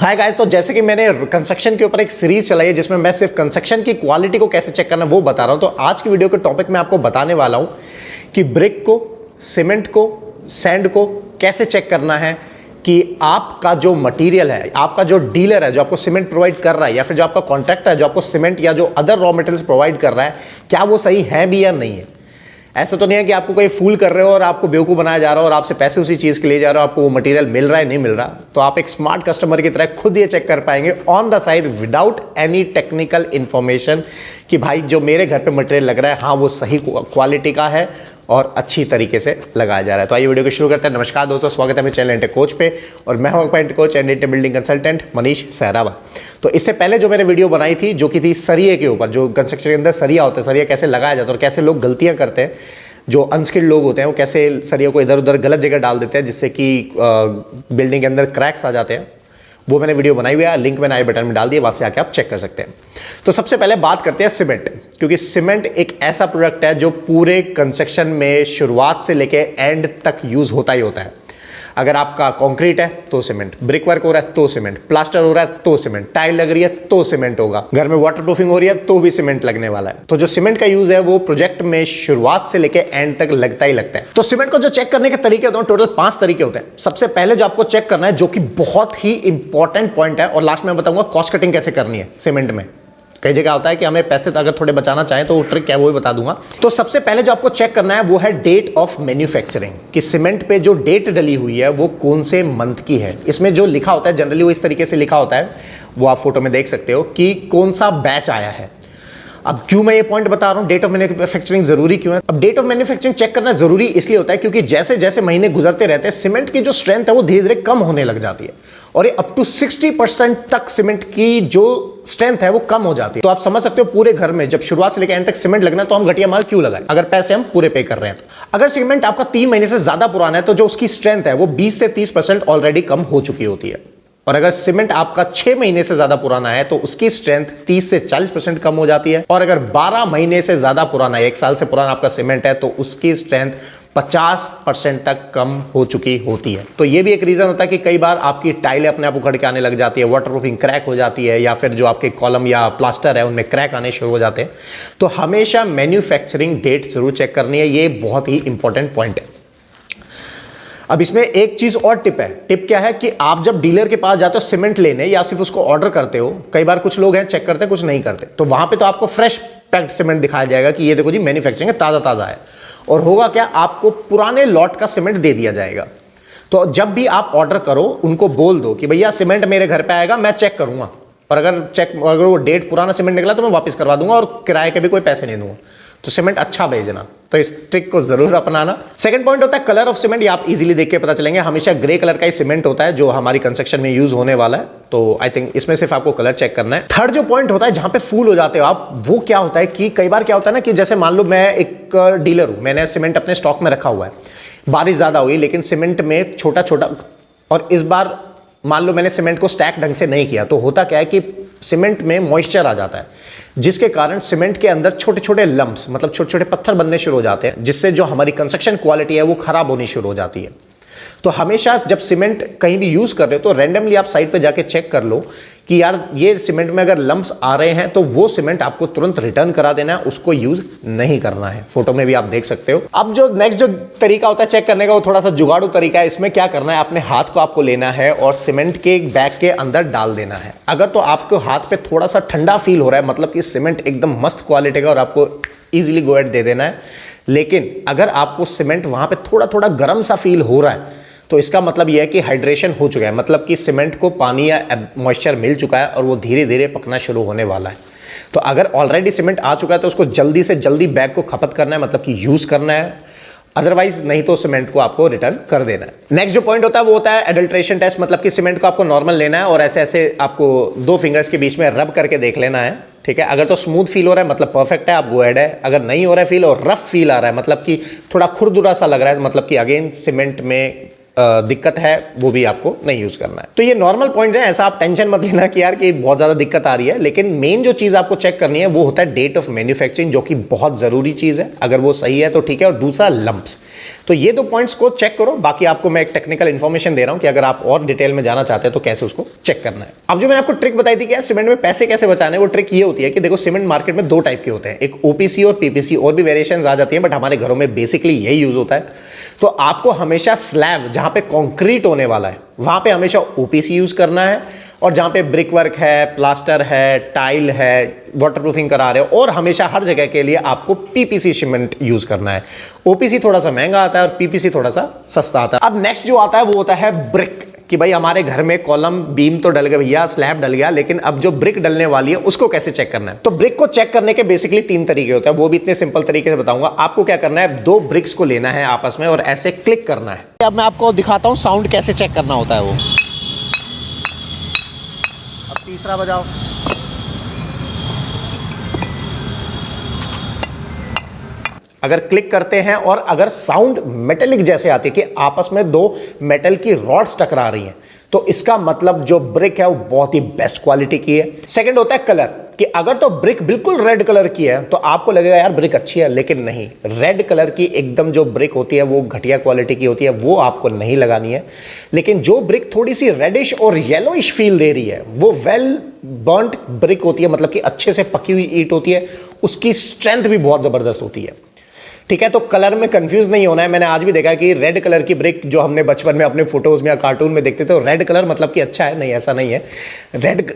Hi guys, तो जैसे कि मैंने कंस्ट्रक्शन के ऊपर एक सीरीज चलाई है जिसमें मैं सिर्फ कंस्ट्रक्शन की क्वालिटी को कैसे चेक करना है वो बता रहा हूं। तो आज की वीडियो के टॉपिक में आपको बताने वाला हूं कि ब्रिक को, सीमेंट को, सैंड को कैसे चेक करना है कि आपका जो मटेरियल है, आपका जो डीलर है जो आपको सीमेंट प्रोवाइड कर रहा है, या फिर जो आपका कॉन्ट्रैक्टर है जो आपको सीमेंट या जो अदर रॉ मटेरियल्स प्रोवाइड कर रहा है, क्या वो सही है भी या नहीं है। ऐसा तो नहीं है कि आपको कोई फूल कर रहे हो और आपको बेवकूफ़ बनाया जा रहा हो और आपसे पैसे उसी चीज़ के लिए जा रहे हो, आपको वो मटेरियल मिल रहा है नहीं मिल रहा। तो आप एक स्मार्ट कस्टमर की तरह खुद ये चेक कर पाएंगे on the side without any technical information कि भाई जो मेरे घर पे मटेरियल लग रहा है हाँ वो सही क्वालिटी का है और अच्छी तरीके से लगाया जा रहा है। तो आइए वीडियो को शुरू करते हैं। नमस्कार दोस्तों, स्वागत है मेरे चैनल एंटे कोच पे और मैं हूं एंटे कोच एंड एंटे बिल्डिंग कंसल्टेंट मनीष सहरावत। तो इससे पहले जो मैंने वीडियो बनाई थी जो कि थी सरिये के ऊपर, जो कंस्ट्रक्शन के अंदर सरिया होता है, सरिया कैसे लगाया जाता है और कैसे लोग गलतियां करते हैं, जो अनस्किल्ड लोग होते हैं वो कैसे सरिया को इधर उधर गलत जगह डाल देते हैं जिससे कि बिल्डिंग के अंदर क्रैक्स आ जाते हैं, वो मैंने वीडियो बनाई हुई है, लिंक मैंने आई बटन में डाल दिया, वहां से आके आप चेक कर सकते हैं। तो सबसे पहले बात करते हैं सीमेंट, क्योंकि सीमेंट एक ऐसा प्रोडक्ट है जो पूरे कंस्ट्रक्शन में शुरुआत से लेके एंड तक यूज होता ही होता है। अगर आपका कंक्रीट है तो सीमेंट, ब्रिक वर्क हो रहा है तो सीमेंट, प्लास्टर हो रहा है तो सीमेंट, टाइल लग रही है तो सीमेंट होगा, घर में वाटरप्रूफिंग हो रही है तो भी सीमेंट लगने वाला है। तो जो सीमेंट का यूज है वो प्रोजेक्ट में शुरुआत से लेके एंड तक लगता ही लगता है। तो सीमेंट को जो चेक करने के तरीके होते हैं टोटल 5 तरीके होते हैं। सबसे पहले जो आपको चेक करना है, जो कि बहुत ही इंपॉर्टेंट पॉइंट है, और लास्ट में बताऊंगा कॉस्ट कटिंग कैसे करनी है सीमेंट में। कई जगह होता है कि हमें पैसे अगर थोड़े बचाना चाहें तो वो ट्रिक है, वो भी बता दूंगा। तो सबसे पहले जो आपको चेक करना है वो है डेट ऑफ मैन्युफैक्चरिंग, कि सीमेंट पे जो डेट डली हुई है वो कौन से मंथ की है। इसमें जो लिखा होता है जनरली वो इस तरीके से लिखा होता है, वो आप फोटो में देख सकते हो कि कौन सा बैच आया है। अब क्यों मैं ये पॉइंट बता रहा हूं, डेट ऑफ मैन्युफैक्चरिंग जरूरी क्यों है। अब डेट ऑफ मैन्युफैक्चरिंग चेक करना जरूरी इसलिए होता है क्योंकि जैसे जैसे महीने गुजरते रहते हैं सीमेंट की जो स्ट्रेंथ है वो धीरे धीरे कम होने लग जाती है, और ये अप टू 60% तक सीमेंट की जो स्ट्रेंथ है वो कम हो जाती है। तो आप समझ सकते हो पूरे घर में जब शुरुआत से लेकर एंड तक सीमेंट लगना है तो हम घटिया माल क्यों लगाएं अगर पैसे हम पूरे पे कर रहे हैं। तो अगर सीमेंट आपका 3 महीने से ज्यादा पुराना है तो जो उसकी स्ट्रेंथ है वो 20 से 30% ऑलरेडी कम हो चुकी होती है, और अगर सीमेंट आपका 6 महीने से ज्यादा पुराना है तो उसकी स्ट्रेंथ 30 से 40% कम हो जाती है, और अगर 12 महीने से ज्यादा पुराना है, 1 साल से पुराना आपका सीमेंट है, तो उसकी स्ट्रेंथ 50% तक कम हो चुकी होती है। तो ये भी एक रीजन होता है कि कई बार आपकी टाइलें अपने आप उखड़ के आने लग जाती है, वाटरप्रूफिंग क्रैक हो जाती है, या फिर जो आपके कॉलम या प्लास्टर है उनमें क्रैक आने शुरू हो जाते हैं। तो हमेशा मैन्युफैक्चरिंग डेट जरूर चेक करनी है, ये बहुत ही इंपॉर्टेंट पॉइंट है। अब इसमें एक चीज और टिप है। टिप क्या है कि आप जब डीलर के पास जाते हो सीमेंट लेने या सिर्फ उसको ऑर्डर करते हो, कई बार कुछ लोग हैं चेक करते हैं कुछ नहीं करते, तो वहां पे तो आपको फ्रेश पैक्ड सीमेंट दिखाया जाएगा कि ये देखो जी मैन्युफैक्चरिंग है, ताजा ताजा है, और होगा क्या, आपको पुराने लॉट का सीमेंट दे दिया जाएगा। तो जब भी आप ऑर्डर करो उनको बोल दो कि भैया सीमेंट मेरे घर पे आएगा, मैं चेक करूंगा, और अगर वो डेट पुराना सीमेंट निकला तो मैं वापस करवा दूंगा और किराए के भी कोई पैसे नहीं दूंगा। तो सीमेंट अच्छा भेजना, तो इस ट्रिक को जरूर अपनाना। सेकंड पॉइंट होता है कलर ऑफ सीमेंट, ये आप इजीली देख के पता चलेंगे। हमेशा ग्रे कलर का ही सीमेंट होता है जो हमारी कंस्ट्रक्शन में यूज होने वाला है, तो आई थिंक इसमें सिर्फ आपको कलर चेक करना है। थर्ड जो पॉइंट होता है जहां पे फूल हो जाते हो आप, वो क्या होता है कि कई बार क्या होता है ना कि जैसे मान लो मैं एक डीलर हूं, मैंने सीमेंट अपने स्टॉक में रखा हुआ है, बारिश ज्यादा हुई लेकिन सीमेंट में छोटा छोटा, और इस बार मान लो मैंने सीमेंट को स्टैक ढंग से नहीं किया, तो होता क्या है कि सीमेंट में मॉइस्चर आ जाता है, जिसके कारण सीमेंट के अंदर छोटे छोटे लम्प्स, मतलब छोटे छोटे पत्थर बनने शुरू हो जाते हैं, जिससे जो हमारी कंस्ट्रक्शन क्वालिटी है वो खराब होनी शुरू हो जाती है। तो हमेशा जब सीमेंट कहीं भी यूज कर रहे हो तो रैंडमली आप साइड पे जाके चेक कर लो कि यार ये सीमेंट में अगर लम्प्स आ रहे हैं तो वो सीमेंट आपको तुरंत रिटर्न करा देना है, उसको यूज नहीं करना है। फोटो में भी आप देख सकते हो। अब जो नेक्स्ट जो तरीका होता है चेक करने का वो थोड़ा सा जुगाड़ू तरीका है। इसमें क्या करना है, अपने हाथ को आपको लेना है और सीमेंट के बैग के अंदर डाल देना है। अगर तो आपको हाथ पे थोड़ा सा ठंडा फील हो रहा है, मतलब कि सीमेंट एकदम मस्त क्वालिटी का और आपको इजीली गो एट दे देना है। लेकिन अगर आपको सीमेंट वहां पे थोड़ा थोड़ा गर्म सा फील हो रहा है तो इसका मतलब यह है कि हाइड्रेशन हो चुका है, मतलब कि सीमेंट को पानी या मॉइस्चर मिल चुका है और वो धीरे धीरे पकना शुरू होने वाला है। तो अगर ऑलरेडी सीमेंट आ चुका है तो उसको जल्दी से जल्दी बैग को खपत करना है, मतलब कि यूज करना है, अदरवाइज नहीं तो सीमेंट को आपको रिटर्न कर देना है। नेक्स्ट जो पॉइंट होता है वो होता है एडल्ट्रेशन टेस्ट, मतलब कि सीमेंट को आपको नॉर्मल लेना है और ऐसे ऐसे आपको 2 फिंगर्स के बीच में रब करके देख लेना है, ठीक है। अगर तो स्मूथ फील हो रहा है मतलब परफेक्ट है, आप गो एहेड है। अगर नहीं हो रहा है फील और रफ फील आ रहा है, मतलब कि थोड़ा खुरदुरा सा लग रहा है, मतलब कि अगेन सीमेंट में दिक्कत है वो भी आपको नहीं यूज करना है। तो ये नॉर्मल पॉइंट्स हैं, ऐसा आप टेंशन मत लेना कि यार कि बहुत ज्यादा दिक्कत आ रही है। लेकिन मेन जो चीज आपको चेक करनी है वो होता है डेट ऑफ मैन्युफैक्चरिंग, जो कि बहुत जरूरी चीज है। अगर वो सही है तो ठीक है, और दूसरा लंप्स। तो ये 2 पॉइंट्स को चेक करो। बाकी आपको मैं एक टेक्निकल इन्फॉर्मेशन दे रहा हूं कि अगर आप और डिटेल में जाना चाहते हैं तो कैसे उसको चेक करना है। अब जो मैंने आपको ट्रिक बताई थी कि यार सीमेंट में पैसे कैसे बचाने, वो ट्रिक ये होती है कि देखो सीमेंट मार्केट में 2 टाइप के होते हैं, एक ओपीसी और पीपीसी, और भी वेरिएशंस आ जाती हैं, बट हमारे घरों में बेसिकली यही यूज होता है। तो आपको हमेशा स्लैब जहां पे कंक्रीट होने वाला है वहां पे हमेशा ओपीसी यूज करना है, और जहां पे ब्रिक वर्क है, प्लास्टर है, टाइल है, वाटरप्रूफिंग करा रहे हो, और हमेशा हर जगह के लिए आपको पीपीसी सीमेंट यूज करना है। ओपीसी थोड़ा सा महंगा आता है और पीपीसी थोड़ा सा सस्ता आता है। अब नेक्स्ट जो आता है वो होता है ब्रिक, कि भाई हमारे घर में कॉलम बीम तो डल गया भैया, स्लैब डल गया, लेकिन अब जो ब्रिक डलने वाली है उसको कैसे चेक करना है। तो ब्रिक को चेक करने के बेसिकली 3 तरीके होते हैं, वो भी इतने सिंपल तरीके से बताऊंगा। आपको क्या करना है, 2 ब्रिक्स को लेना है आपस में और ऐसे क्लिक करना है। अब मैं आपको दिखाता हूं साउंड कैसे चेक करना होता है वो। अब तीसरा बजाओ। अगर क्लिक करते हैं और अगर साउंड मेटेलिक जैसे आती है कि आपस में 2 मेटल की रॉड्स टकरा रही हैं, तो इसका मतलब जो ब्रिक है वो बहुत ही बेस्ट क्वालिटी की है। सेकंड होता है कलर, कि अगर तो ब्रिक बिल्कुल रेड कलर की है तो आपको लगेगा यार ब्रिक अच्छी है, लेकिन नहीं, रेड कलर की एकदम जो ब्रिक होती है वो घटिया क्वालिटी की होती है, वो आपको नहीं लगानी है। लेकिन जो ब्रिक थोड़ी सी रेडिश और येलोइश फील दे रही है वो वेल बर्न्ड ब्रिक होती है, मतलब कि अच्छे से पकी हुई ईंट होती है, उसकी स्ट्रेंथ भी बहुत जबरदस्त होती है। ठीक है, तो कलर में कंफ्यूज नहीं होना है। मैंने आज भी देखा कि रेड कलर की ब्रिक जो हमने बचपन में अपने फोटोज में या कार्टून में देखते थे, रेड कलर मतलब कि अच्छा है, नहीं ऐसा नहीं है। रेड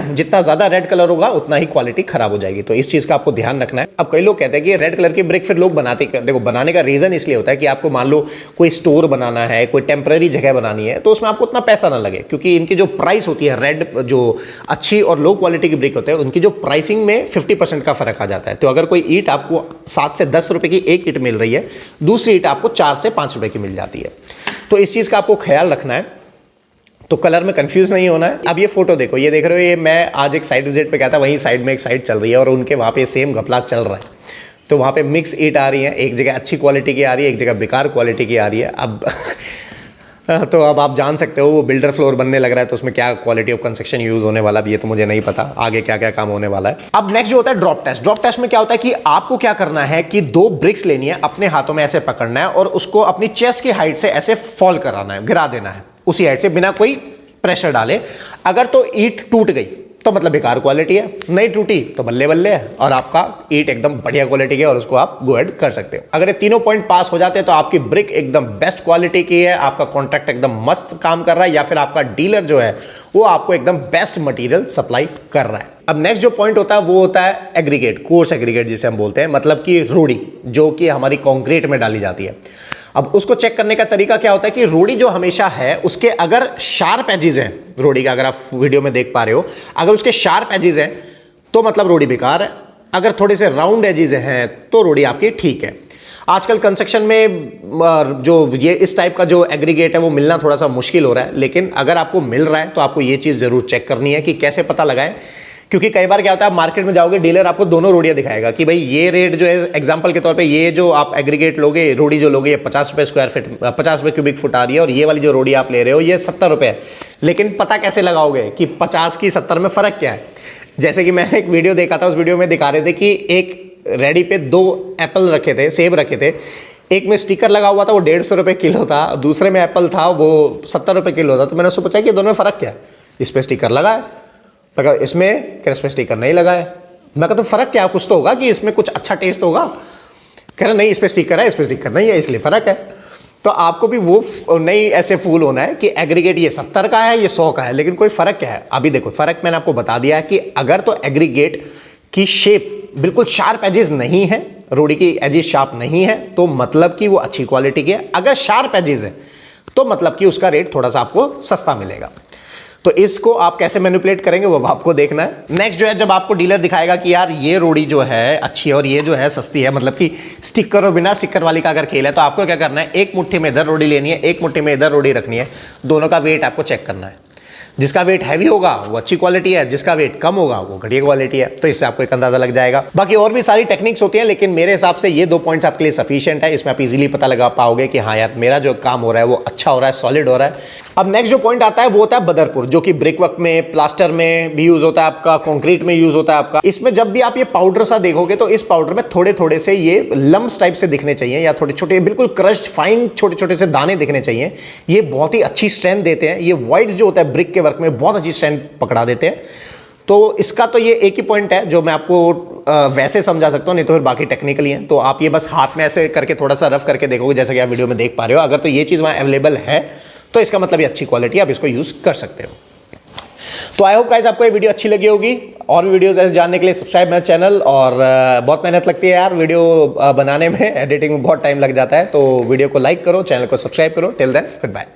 जितना ज्यादा रेड कलर होगा उतना ही क्वालिटी खराब हो जाएगी, तो इस चीज का आपको ध्यान रखना है। अब कई लोग कहते हैं कि रेड कलर की ब्रिक फिर लोग बनाते, देखो बनाने का रीजन इसलिए होता है कि आपको मान लो कोई स्टोर बनाना है, कोई टेम्पररी जगह बनानी है, तो उसमें आपको उतना पैसा ना लगे, क्योंकि इनकी जो प्राइस होती है, रेड जो अच्छी और लो क्वालिटी की ब्रिक होते हैं उनकी जो प्राइसिंग में 50% का फर्क आ जाता है। तो अगर कोई ईंट आपको 7 से 10 रुपए की एक ईंट मिल रही है, दूसरी ईंट आपको 4 से 5 रुपए की मिल जाती है। तो इस चीज का आपको ख्याल रखना है, तो कलर में कंफ्यूज नहीं होना है। अब ये फोटो देखो, ये देख रहे हो, ये मैं आज एक साइड विजिट पे गया था, वहीं साइड में एक साइड चल रही है और उनके वहां पे सेम घपला चल रहा है। तो वहां पे मिक्स ईंट आ रही है, एक जगह अच्छी क्वालिटी की आ रही है, एक जगह बेकार क्वालिटी की आ रही है। अब तो अब आप जान सकते हो वो बिल्डर फ्लोर बनने लग रहा है, तो उसमें क्या क्वालिटी ऑफ कंस्ट्रक्शन यूज होने वाला भी, ये तो मुझे नहीं पता आगे क्या क्या काम होने वाला है। अब नेक्स्ट जो होता है ड्रॉप टेस्ट। ड्रॉप टेस्ट में क्या होता है कि आपको क्या करना है कि 2 ब्रिक्स लेनी है, अपने हाथों में ऐसे पकड़ना है और उसको अपनी चेस्ट की हाइट से ऐसे फॉल कराना है, गिरा देना है उसी हाइट से, बिना कोई प्रेशर डाले। अगर तो ईंट टूट गई तो मतलब बेकार क्वालिटी है, नहीं टूटी तो बल्ले बल्ले है, और आपका ईंट एकदम बढ़िया क्वालिटी की है और उसको आप गो एहेड कर सकते हो। अगर ये तीनों पॉइंट पास हो जाते हैं तो आपकी ब्रिक एकदम बेस्ट क्वालिटी की है, आपका कॉन्ट्रैक्ट एकदम मस्त काम कर रहा है, या फिर आपका डीलर जो है वो आपको एकदम बेस्ट मटेरियल सप्लाई कर रहा है। अब नेक्स्ट जो पॉइंट होता है वो होता है एग्रीगेट, कोर्स एग्रीगेट जिसे हम बोलते हैं, मतलब कि रोड़ी जो कि हमारी कंक्रीट में डाली जाती है। अब उसको चेक करने का तरीका क्या होता है कि रोड़ी जो हमेशा है उसके अगर शार्प एजेस हैं रोड़ी का, अगर आप वीडियो में देख पा रहे हो, अगर उसके शार्प एजेस हैं तो मतलब रोड़ी बेकार है, अगर थोड़े से राउंड एजेस हैं तो रोड़ी आपकी ठीक है। आजकल कंस्ट्रक्शन में जो ये इस टाइप का जो एग्रीगेट है वो मिलना थोड़ा सा मुश्किल हो रहा है, लेकिन अगर आपको मिल रहा है तो आपको ये चीज़ जरूर चेक करनी है कि कैसे पता लगाएं। क्योंकि कई बार क्या होता है, आप मार्केट में जाओगे, डीलर आपको दोनों रोड़ियां दिखाएगा कि भाई ये रेट जो है, एग्जांपल के तौर पे ये जो आप एग्रीगेट लोगे, रोड़ी जो लोगे, ये 50 रुपये स्क्वायर फीट, 50 रुपये क्यूबिक फुट आ रही है, और ये वाली जो रोड़ी आप ले रहे हो ये 70 रुपये है। लेकिन पता कैसे लगाओगे कि 50 की 70 में फर्क क्या है? जैसे कि मैंने एक वीडियो देखा था, उस वीडियो में दिखा रहे थे कि एक रेडी पे 2 एप्पल रखे थे, सेब रखे थे, एक में स्टिकर लगा हुआ था वो 150 रुपये किलो था, दूसरे में एप्पल था वो 70 रुपये किलो था। तो मैंने उससे पूछा कि दोनों में फर्क क्या है? इस पे स्टिकर लगा है, इसमें क्या, इसमें स्टिकर नहीं लगा है। मैं कहता तो फर्क क्या, कुछ तो होगा कि इसमें कुछ अच्छा टेस्ट होगा। कह रहा नहीं, इस पे स्टिकर है, इस पे स्टिकर नहीं है, इसलिए फर्क है। तो आपको भी वो नहीं ऐसे फूल होना है कि एग्रीगेट ये 70 का है, ये 100 का है, लेकिन कोई फर्क क्या है। अभी देखो फर्क मैंने आपको बता दिया है कि अगर तो एग्रीगेट की शेप बिल्कुल शार्प एजेस नहीं है, रोड़ी की एजेस शार्प नहीं है, तो मतलब कि वो अच्छी क्वालिटी की है। अगर शार्प एजेस है तो मतलब कि उसका रेट थोड़ा सा आपको सस्ता मिलेगा। तो इसको आप कैसे मैनिपुलेट करेंगे वो आपको देखना है। नेक्स्ट जो है, जब आपको डीलर दिखाएगा कि यार ये रोड़ी जो है अच्छी है और ये जो है सस्ती है, मतलब कि स्टिकर और बिना स्टिकर वाली का अगर खेल है, तो आपको क्या करना है, एक मुट्ठी में इधर रोड़ी लेनी है, एक मुट्ठी में इधर रोड़ी रखनी है, दोनों का वेट आपको चेक करना है। जिसका वेट हैवी होगा वो अच्छी क्वालिटी है, जिसका वेट कम होगा वो घटिया क्वालिटी है। तो इससे आपको एक अंदाजा लग जाएगा। बाकी और भी सारी टेक्निक्स होती हैं, लेकिन मेरे हिसाब से ये 2 पॉइंट्स आपके लिए सफिशिएंट है। इसमें आप इजीली पता लगा पाओगे कि हाँ यार मेरा जो काम हो रहा है वो अच्छा हो रहा है, सॉलिड हो रहा है। अब नेक्स्ट जो पॉइंट आता है वो होता है बदरपुर, जो कि ब्रिक वर्क में, प्लास्टर में भी यूज होता है आपका, कंक्रीट में यूज होता है आपका। इसमें जब भी आप ये पाउडर सा देखोगे तो इस पाउडर में थोड़े थोड़े से ये लम्स टाइप से दिखने चाहिए, या थोड़े छोटे बिल्कुल क्रश्ड फाइन छोटे छोटे से दाने दिखने चाहिए। ये बहुत ही अच्छी स्ट्रेंथ देते हैं। ये वाइट्स जो होता है ब्रिक के वर्क में बहुत अच्छी स्ट्रेंथ पकड़ा देते हैं। तो इसका तो ये एक ही पॉइंट है जो मैं आपको वैसे समझा सकता हूं, नहीं तो फिर बाकी टेक्निकली हैं। तो आप ये बस हाथ में ऐसे करके थोड़ा सा रफ करके देखोगे, जैसे कि आप वीडियो में देख पा रहे हो। अगर तो ये चीज़ वहाँ अवेलेबल है तो इसका मतलब ये अच्छी क्वालिटी, आप इसको यूज़ कर सकते हो। तो आई होप गाइस आपको ये वीडियो अच्छी लगी होगी। और भी वीडियोस ऐसे जानने के लिए सब्सक्राइब मेरा चैनल। और बहुत मेहनत लगती है यार वीडियो बनाने में, एडिटिंग में बहुत टाइम लग जाता है। तो वीडियो को लाइक करो, चैनल को सब्सक्राइब करो। Till then good bye.